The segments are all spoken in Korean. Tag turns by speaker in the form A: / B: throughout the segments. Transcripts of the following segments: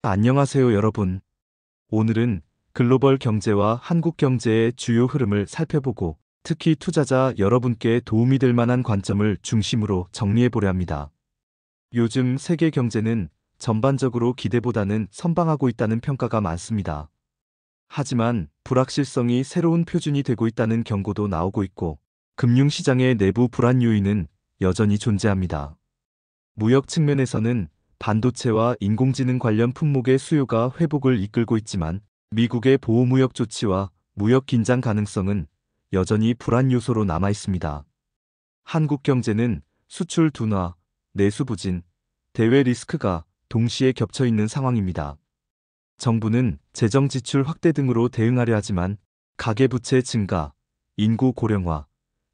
A: 안녕하세요, 여러분. 오늘은 글로벌 경제와 한국 경제의 주요 흐름을 살펴보고 특히 투자자 여러분께 도움이 될 만한 관점을 중심으로 정리해 보려 합니다. 요즘 세계 경제는 전반적으로 기대보다는 선방하고 있다는 평가가 많습니다. 하지만 불확실성이 새로운 표준이 되고 있다는 경고도 나오고 있고 금융시장의 내부 불안 요인은 여전히 존재합니다. 무역 측면에서는 반도체와 인공지능 관련 품목의 수요가 회복을 이끌고 있지만 미국의 보호무역 조치와 무역 긴장 가능성은 여전히 불안 요소로 남아 있습니다. 한국 경제는 수출 둔화, 내수 부진, 대외 리스크가 동시에 겹쳐 있는 상황입니다. 정부는 재정 지출 확대 등으로 대응하려 하지만 가계부채 증가, 인구 고령화,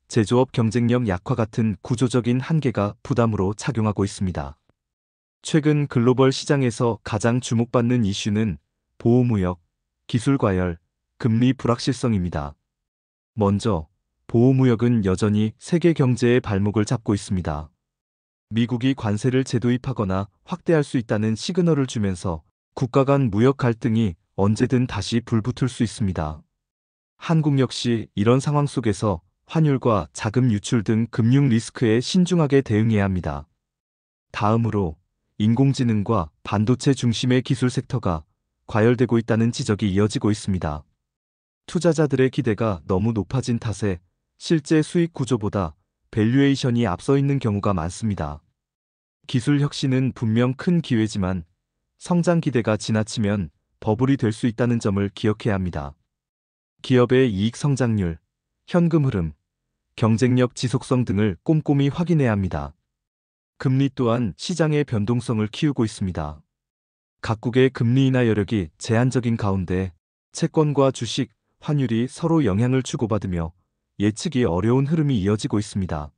A: 제조업 경쟁력 약화 같은 구조적인 한계가 부담으로 작용하고 있습니다. 최근 글로벌 시장에서 가장 주목받는 이슈는 보호무역, 기술 과열, 금리 불확실성입니다. 먼저, 보호무역은 여전히 세계 경제의 발목을 잡고 있습니다. 미국이 관세를 재도입하거나 확대할 수 있다는 시그널을 주면서 국가 간 무역 갈등이 언제든 다시 불붙을 수 있습니다. 한국 역시 이런 상황 속에서 환율과 자금 유출 등 금융 리스크에 신중하게 대응해야 합니다. 다음으로 인공지능과 반도체 중심의 기술 섹터가 과열되고 있다는 지적이 이어지고 있습니다. 투자자들의 기대가 너무 높아진 탓에 실제 수익 구조보다 밸류에이션이 앞서 있는 경우가 많습니다. 기술 혁신은 분명 큰 기회지만 성장 기대가 지나치면 버블이 될 수 있다는 점을 기억해야 합니다. 기업의 이익 성장률, 현금 흐름, 경쟁력 지속성 등을 꼼꼼히 확인해야 합니다. 금리 또한 시장의 변동성을 키우고 있습니다. 각국의 금리 인하 여력이 제한적인 가운데 채권과 주식, 환율이 서로 영향을 주고받으며 예측이 어려운 흐름이 이어지고 있습니다.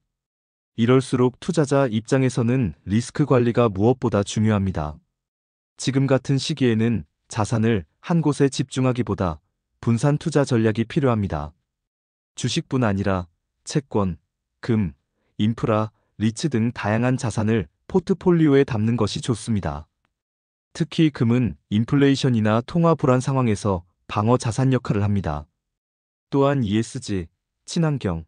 A: 이럴수록 투자자 입장에서는 리스크 관리가 무엇보다 중요합니다. 지금 같은 시기에는 자산을 한 곳에 집중하기보다 분산 투자 전략이 필요합니다. 주식뿐 아니라 채권, 금, 인프라, 리츠 등 다양한 자산을 포트폴리오에 담는 것이 좋습니다. 특히 금은 인플레이션이나 통화 불안 상황에서 방어 자산 역할을 합니다. 또한 ESG, 친환경,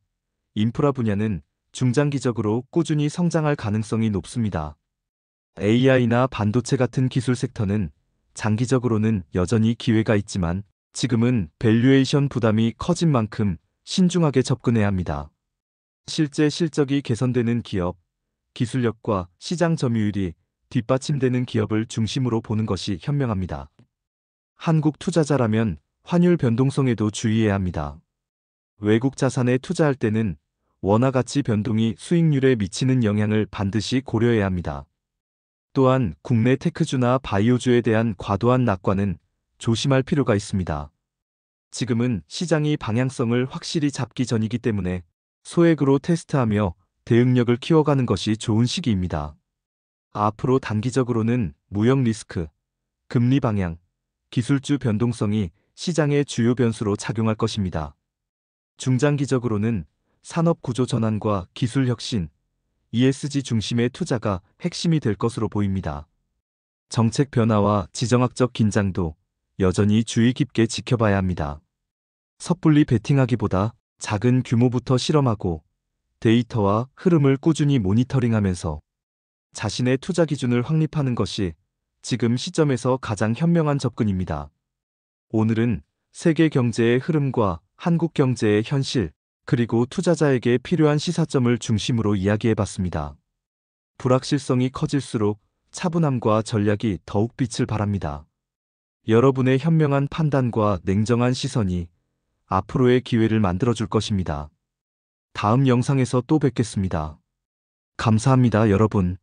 A: 인프라 분야는 중장기적으로 꾸준히 성장할 가능성이 높습니다. AI나 반도체 같은 기술 섹터는 장기적으로는 여전히 기회가 있지만 지금은 밸류에이션 부담이 커진 만큼 신중하게 접근해야 합니다. 실제 실적이 개선되는 기업, 기술력과 시장 점유율이 뒷받침되는 기업을 중심으로 보는 것이 현명합니다. 한국 투자자라면 환율 변동성에도 주의해야 합니다. 외국 자산에 투자할 때는 원화 가치 변동이 수익률에 미치는 영향을 반드시 고려해야 합니다. 또한 국내 테크주나 바이오주에 대한 과도한 낙관은 조심할 필요가 있습니다. 지금은 시장이 방향성을 확실히 잡기 전이기 때문에 소액으로 테스트하며 대응력을 키워가는 것이 좋은 시기입니다. 앞으로 단기적으로는 무역 리스크, 금리 방향, 기술주 변동성이 시장의 주요 변수로 작용할 것입니다. 중장기적으로는 산업 구조 전환과 기술 혁신, ESG 중심의 투자가 핵심이 될 것으로 보입니다. 정책 변화와 지정학적 긴장도 여전히 주의 깊게 지켜봐야 합니다. 섣불리 베팅하기보다 작은 규모부터 실험하고 데이터와 흐름을 꾸준히 모니터링하면서 자신의 투자 기준을 확립하는 것이 지금 시점에서 가장 현명한 접근입니다. 오늘은 세계 경제의 흐름과 한국 경제의 현실, 그리고 투자자에게 필요한 시사점을 중심으로 이야기해봤습니다. 불확실성이 커질수록 차분함과 전략이 더욱 빛을 발합니다. 여러분의 현명한 판단과 냉정한 시선이 앞으로의 기회를 만들어줄 것입니다. 다음 영상에서 또 뵙겠습니다. 감사합니다, 여러분.